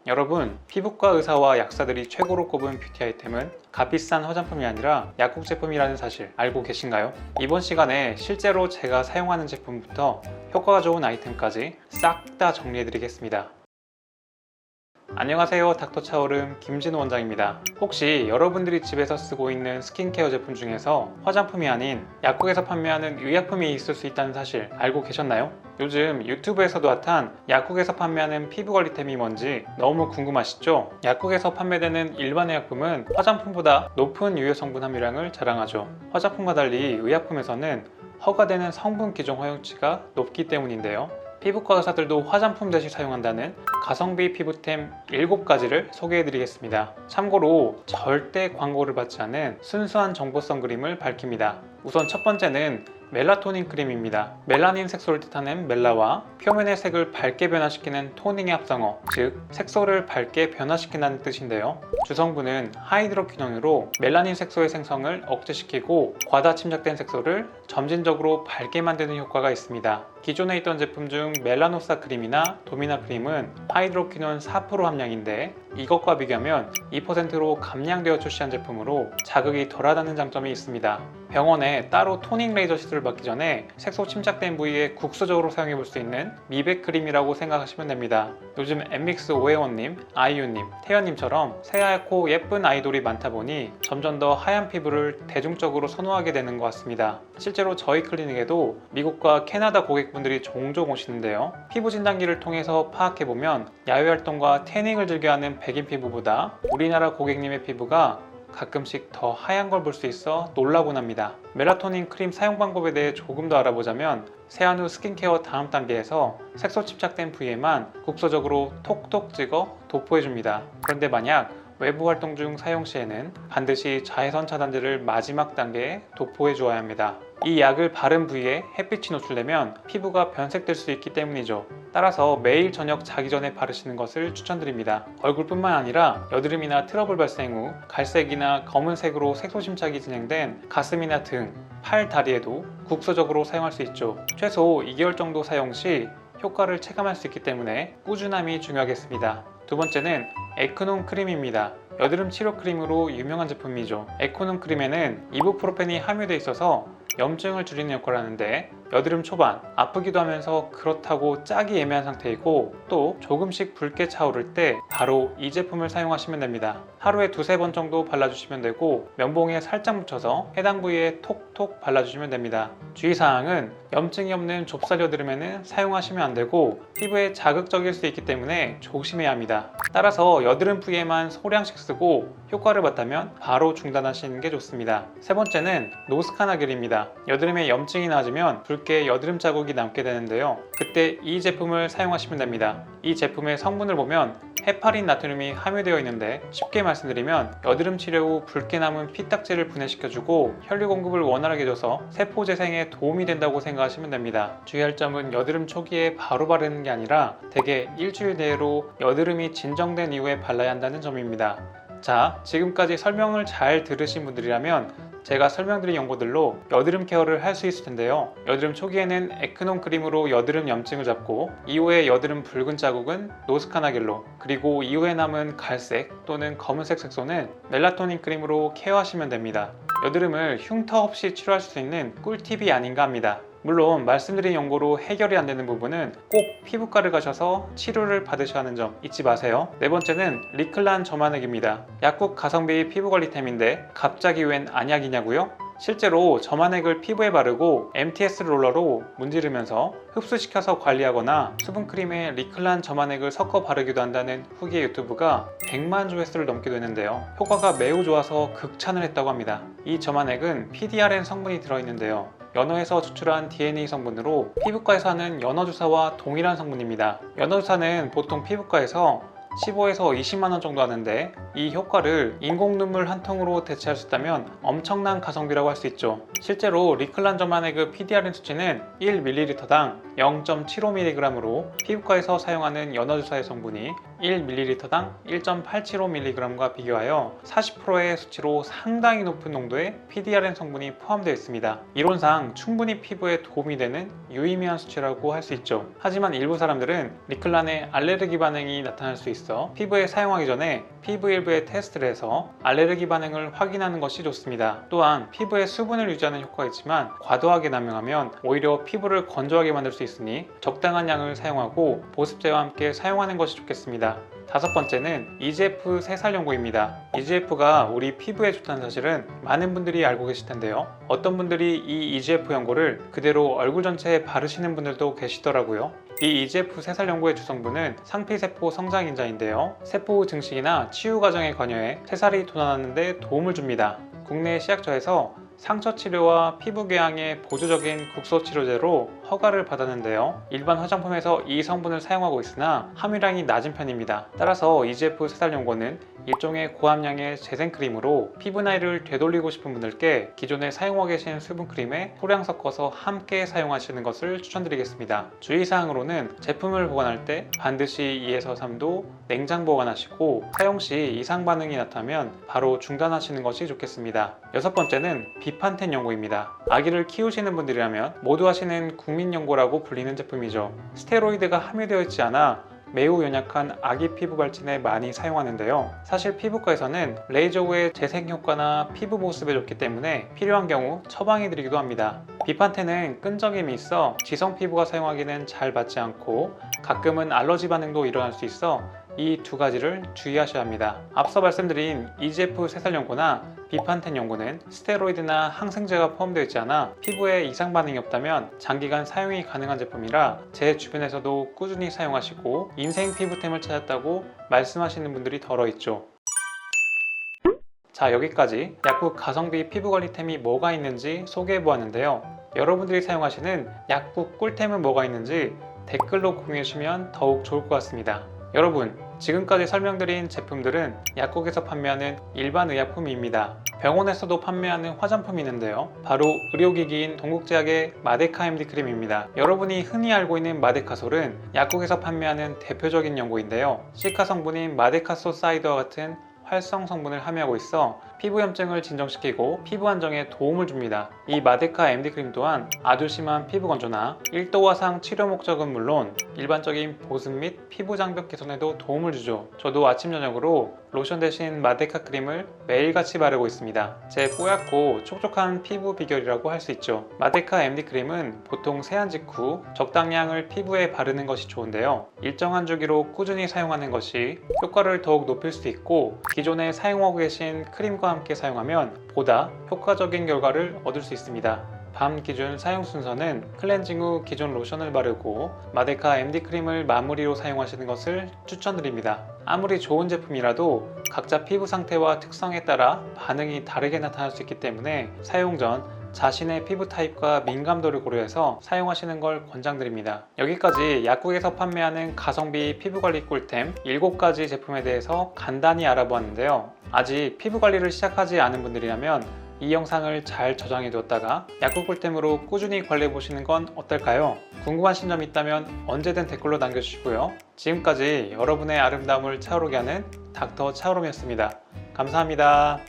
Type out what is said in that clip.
여러분, 피부과 의사와 약사들이 최고로 꼽은 뷰티 아이템은 값비싼 화장품이 아니라 약국 제품이라는 사실 알고 계신가요? 이번 시간에 실제로 제가 사용하는 제품부터 효과가 좋은 아이템까지 싹 다 정리해드리겠습니다. 안녕하세요, 닥터 차오름 김진호 원장입니다. 혹시 여러분들이 집에서 쓰고 있는 스킨케어 제품 중에서 화장품이 아닌 약국에서 판매하는 의약품이 있을 수 있다는 사실 알고 계셨나요? 요즘 유튜브에서도 핫한 약국에서 판매하는 피부관리템이 뭔지 너무 궁금하시죠? 약국에서 판매되는 일반 의약품은 화장품보다 높은 유해 성분 함유량을 자랑하죠. 화장품과 달리 의약품에서는 허가되는 성분 기준 허용치가 높기 때문인데요. 피부과 의사들도 화장품 대신 사용한다는 가성비 피부템 7가지를 소개해드리겠습니다. 참고로 절대 광고를 받지 않은 순수한 정보성 그림을 밝힙니다. 우선 첫 번째는 멜라토닌 크림입니다. 멜라닌 색소를 뜻하는 멜라와 표면의 색을 밝게 변화시키는 토닝의 합성어, 즉 색소를 밝게 변화시킨다는 뜻인데요. 주성분은 하이드로퀴논으로 멜라닌 색소의 생성을 억제시키고 과다 침착된 색소를 점진적으로 밝게 만드는 효과가 있습니다. 기존에 있던 제품 중 멜라노사 크림이나 도미나 크림은 하이드로퀴논 4% 함량인데 이것과 비교하면 2%로 감량되어 출시한 제품으로 자극이 덜하다는 장점이 있습니다. 병원에 따로 토닝 레이저 시술을 받기 전에 색소 침착된 부위에 국소적으로 사용해 볼 수 있는 미백 크림이라고 생각하시면 됩니다. 요즘 엠믹스 오해원님, 아이유님, 태연님처럼 새하얗고 예쁜 아이돌이 많다 보니 점점 더 하얀 피부를 대중적으로 선호하게 되는 것 같습니다. 실제로 저희 클리닉에도 미국과 캐나다 고객분들이 종종 오시는데요. 피부 진단기를 통해서 파악해보면 야외 활동과 태닝을 즐겨하는 백인 피부보다 우리나라 고객님의 피부가 가끔씩 더 하얀 걸 볼 수 있어 놀라곤 합니다. 멜라토닌 크림 사용 방법에 대해 조금 더 알아보자면 세안 후 스킨케어 다음 단계에서 색소 침착된 부위에만 국소적으로 톡톡 찍어 도포해줍니다. 그런데 만약 외부 활동 중 사용 시에는 반드시 자외선 차단제를 마지막 단계에 도포해 주어야 합니다. 이 약을 바른 부위에 햇빛이 노출되면 피부가 변색될 수 있기 때문이죠. 따라서 매일 저녁 자기 전에 바르시는 것을 추천드립니다. 얼굴뿐만 아니라 여드름이나 트러블 발생 후 갈색이나 검은색으로 색소 침착이 진행된 가슴이나 등, 팔, 다리에도 국소적으로 사용할 수 있죠. 최소 2개월 정도 사용 시 효과를 체감할 수 있기 때문에 꾸준함이 중요하겠습니다. 두 번째는 에크논 크림입니다. 여드름 치료 크림으로 유명한 제품이죠. 에크논 크림에는 이부프로펜이 함유되어 있어서 염증을 줄이는 역할을 하는데 여드름 초반 아프기도 하면서 그렇다고 짜기 애매한 상태이고 또 조금씩 붉게 차오를 때 바로 이 제품을 사용하시면 됩니다. 하루에 2-3번 정도 발라주시면 되고 면봉에 살짝 묻혀서 해당 부위에 톡톡 발라주시면 됩니다. 주의사항은 염증이 없는 좁쌀 여드름에는 사용하시면 안 되고 피부에 자극적일 수 있기 때문에 조심해야 합니다. 따라서 여드름 부위에만 소량씩 쓰고 효과를 봤다면 바로 중단하시는 게 좋습니다. 세 번째는 노스카나 겔입니다. 여드름에 염증이 낮으면 붉게 여드름 자국이 남게 되는데요. 그때 이 제품을 사용하시면 됩니다. 이 제품의 성분을 보면 헤파린 나트륨이 함유되어 있는데 쉽게 말씀드리면 여드름 치료 후 붉게 남은 피딱지를 분해시켜주고 혈류 공급을 원활하게 해줘서 세포 재생에 도움이 된다고 생각하시면 됩니다. 주의할 점은 여드름 초기에 바로 바르는 게 아니라 대개 일주일 내로 여드름이 진정된 이후에 발라야 한다는 점입니다. 자, 지금까지 설명을 잘 들으신 분들이라면 제가 설명드린 용어들로 여드름 케어를 할 수 있을 텐데요. 여드름 초기에는 에크논 크림으로 여드름 염증을 잡고 이후에 여드름 붉은 자국은 노스카나 겔로, 그리고 이후에 남은 갈색 또는 검은색 색소는 멜라토닌 크림으로 케어하시면 됩니다. 여드름을 흉터 없이 치료할 수 있는 꿀팁이 아닌가 합니다. 물론 말씀드린 연고로 해결이 안 되는 부분은 꼭 피부과를 가셔서 치료를 받으셔야 하는 점 잊지 마세요. 네 번째는 리클란 점안액입니다. 약국 가성비 피부관리템인데 갑자기 웬 안약이냐고요? 실제로 점안액을 피부에 바르고 MTS 롤러로 문지르면서 흡수시켜서 관리하거나 수분크림에 리클란 점안액을 섞어 바르기도 한다는 후기 유튜브가 100만 조회수를 넘게 되는데요. 효과가 매우 좋아서 극찬을 했다고 합니다. 이 점안액은 PDRN 성분이 들어있는데요. 연어에서 추출한 DNA 성분으로 피부과에서 하는 연어주사와 동일한 성분입니다. 연어주사는 보통 피부과에서 15에서 20만원 정도 하는데 이 효과를 인공 눈물 한 통으로 대체할 수 있다면 엄청난 가성비라고 할 수 있죠. 실제로 리클란 점안액의 PDRN 수치는 1ml당 0.75mg으로 피부과에서 사용하는 연어주사의 성분이 1ml당 1.875mg과 비교하여 40%의 수치로 상당히 높은 농도의 PDRN 성분이 포함되어 있습니다. 이론상 충분히 피부에 도움이 되는 유의미한 수치라고 할 수 있죠. 하지만 일부 사람들은 리클란에 알레르기 반응이 나타날 수 있어 피부에 사용하기 전에 피부 일부에 테스트를 해서 알레르기 반응을 확인하는 것이 좋습니다. 또한 피부에 수분을 유지하는 효과가 있지만 과도하게 남용하면 오히려 피부를 건조하게 만들 수 있으니 적당한 양을 사용하고 보습제와 함께 사용하는 것이 좋겠습니다. 다섯 번째는 EGF 세살 연고입니다. EGF가 우리 피부에 좋다는 사실은 많은 분들이 알고 계실 텐데요. 어떤 분들이 이 EGF 연고를 그대로 얼굴 전체에 바르시는 분들도 계시더라고요. 이 EGF 세살 연고의 주성분은 상피세포 성장인자인데요. 세포 증식이나 치유 과정에 관여해 새살이 돋아나는 데 도움을 줍니다. 국내 시약처에서 상처 치료와 피부 궤양의 보조적인 국소 치료제로 허가를 받았는데요. 일반 화장품에서 이 성분을 사용하고 있으나 함유량이 낮은 편입니다. 따라서 EGF 세살 연고는 일종의 고함량의 재생크림으로 피부 나이를 되돌리고 싶은 분들께 기존에 사용하고 계신 수분크림에 소량 섞어서 함께 사용하시는 것을 추천드리겠습니다. 주의사항으로는 제품을 보관할 때 반드시 2에서 3도 냉장 보관하시고 사용 시 이상 반응이 나타나면 바로 중단하시는 것이 좋겠습니다. 여섯 번째는 비판텐 연고입니다. 아기를 키우시는 분들이라면 모두 하시는 국민연고라고 불리는 제품이죠. 스테로이드가 함유되어 있지 않아 매우 연약한 아기 피부 발진에 많이 사용하는데요. 사실 피부과에서는 레이저 후의 재생 효과나 피부 보습에 좋기 때문에 필요한 경우 처방해 드리기도 합니다. 비판텐은 끈적임이 있어 지성 피부가 사용하기는 잘 맞지 않고 가끔은 알러지 반응도 일어날 수 있어 이 두 가지를 주의하셔야 합니다. 앞서 말씀드린 EGF 세살 연고나 비판텐 연고는 스테로이드나 항생제가 포함되어 있지 않아 피부에 이상 반응이 없다면 장기간 사용이 가능한 제품이라 제 주변에서도 꾸준히 사용하시고 인생 피부템을 찾았다고 말씀하시는 분들이 덜어 있죠. 자, 여기까지 약국 가성비 피부관리템이 뭐가 있는지 소개해 보았는데요. 여러분들이 사용하시는 약국 꿀템은 뭐가 있는지 댓글로 공유해 주시면 더욱 좋을 것 같습니다. 여러분, 지금까지 설명드린 제품들은 약국에서 판매하는 일반 의약품입니다. 병원에서도 판매하는 화장품이 있는데요. 바로 의료기기인 동국제약의 마데카 MD 크림입니다. 여러분이 흔히 알고 있는 마데카솔은 약국에서 판매하는 대표적인 연고인데요. 시카 성분인 마데카솔 사이드와 같은 활성 성분을 함유하고 있어 피부염증을 진정시키고 피부 안정에 도움을 줍니다. 이 마데카 MD 크림 또한 아주 심한 피부 건조나 1도 화상 치료 목적은 물론 일반적인 보습 및 피부 장벽 개선에도 도움을 주죠. 저도 아침 저녁으로 로션 대신 마데카 크림을 매일같이 바르고 있습니다. 제 뽀얗고 촉촉한 피부 비결이라고 할 수 있죠. 마데카 MD 크림은 보통 세안 직후 적당량을 피부에 바르는 것이 좋은데요. 일정한 주기로 꾸준히 사용하는 것이 효과를 더욱 높일 수 있고 기존에 사용하고 계신 크림과 함께 사용하면 보다 효과적인 결과를 얻을 수 있습니다. 밤 기준 사용 순서는 클렌징 후 기존 로션을 바르고 마데카 MD 크림을 마무리로 사용하시는 것을 추천드립니다. 아무리 좋은 제품이라도 각자 피부 상태와 특성에 따라 반응이 다르게 나타날 수 있기 때문에 사용 전 자신의 피부 타입과 민감도를 고려해서 사용하시는 걸 권장드립니다. 여기까지 약국에서 판매하는 가성비 피부관리 꿀템 7가지 제품에 대해서 간단히 알아보았는데요. 아직 피부관리를 시작하지 않은 분들이라면 이 영상을 잘 저장해 두었다가 약국 꿀템으로 꾸준히 관리해 보시는 건 어떨까요? 궁금하신 점 있다면 언제든 댓글로 남겨주시고요. 지금까지 여러분의 아름다움을 차오르게 하는 닥터 차오롬이었습니다. 감사합니다.